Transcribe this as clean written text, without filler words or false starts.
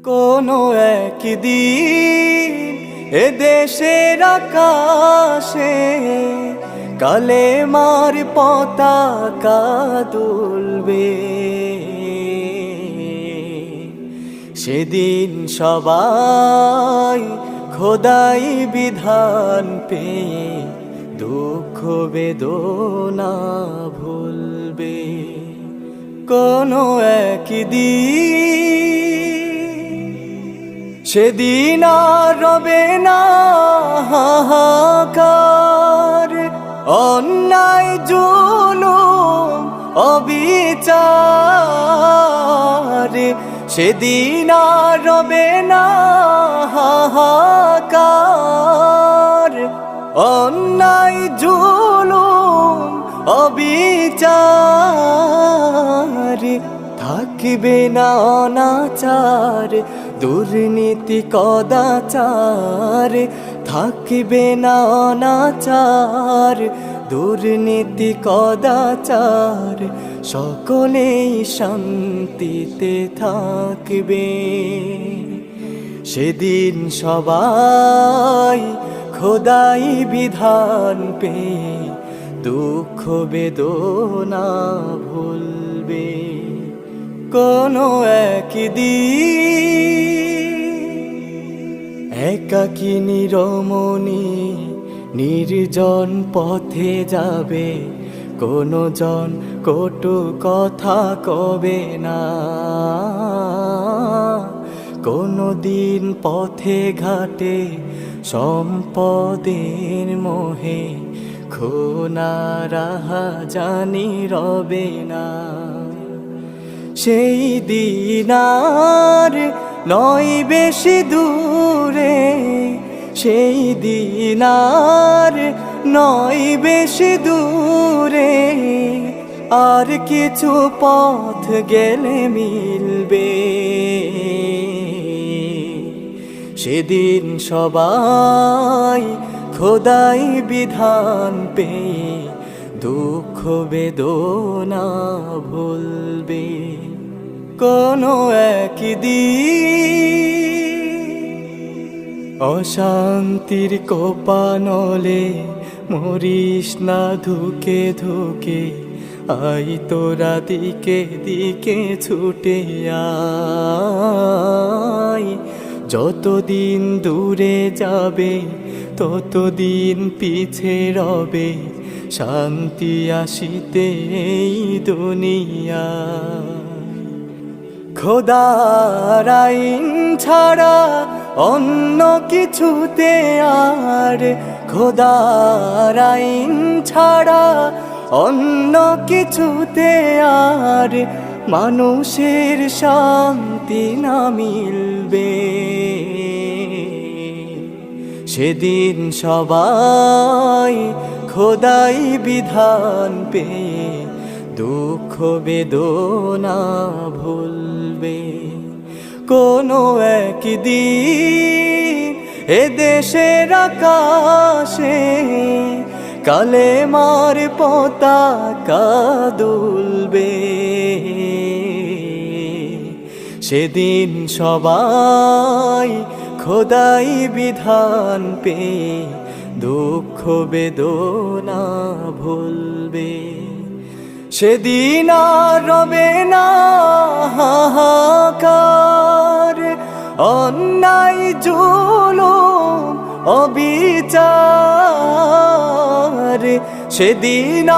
কোনো একদিন এ দেশের আকাশে কালেমার পতাকা দুলবে। সেদিন সবাই খোদাই বিধান পেয়ে দুঃখ বেদনা ভুলবে। কোনো একদিন সেদিন আর রবে না হাহাকার, অন্যায় জুলুম অবিচার। সেদিন আর রবে না হাহাকার, অন্যায় জুলুম অবিচার। থাকবে না অনাচার, দুর্নীতি কদাচার। থাকবে না অনাচার, দুর্নীতি কদাচার। সকলেই শান্তিতে থাকবে। সেদিন সবাই খোদাই বিধান পেয়ে দুঃখ বেদনা ভুলবে। কোনো একদিন একাকিনী রমণী নির্জন পথে যাবে, কোনো জন কটু কথা কবে না। কোনো দিন পথে ঘাটে সম্পদের মোহে খুনারা জানি রবে না। সেই দিন আর নয় বেশি দূরে, সেই দিন আর নয় বেশি দূরে। আর কিছু পথ গেলে মিলবে। সেদিন সবাই খোদাই বিধান পেয়ে দুঃখ বেদনা ভুলবে। কোনো একদিন অশান্তির কোপানলে মরিস না ধুকে ধুকে। আই তোরা দিকে দিকে ছুটে আয়। যতদিন দূরে যাবে ততদিন পিছে রবে শান্তি আসিতে এই দুনিয়া। খোদার আইন ছাড়া অন্য কিছুতে আর, খোদার আইন ছাড়া অন্য কিছুতে আর মানুষের শান্তি না মিলবে। সেদিন সবাই খোদাই বিধান পেয়ে দুঃখ বেদনা ভুলবে। কোনো একদিন এ দেশের আকাশে কালেমার পতাকা দুলবে। সেদিন সবাই খোদাই বিধান পেয়ে দুঃখ বেদনা ভুলবে। সেদিন আর রবে না হাহাকার, অন্যায় জুলুম অবিচার। সেদিন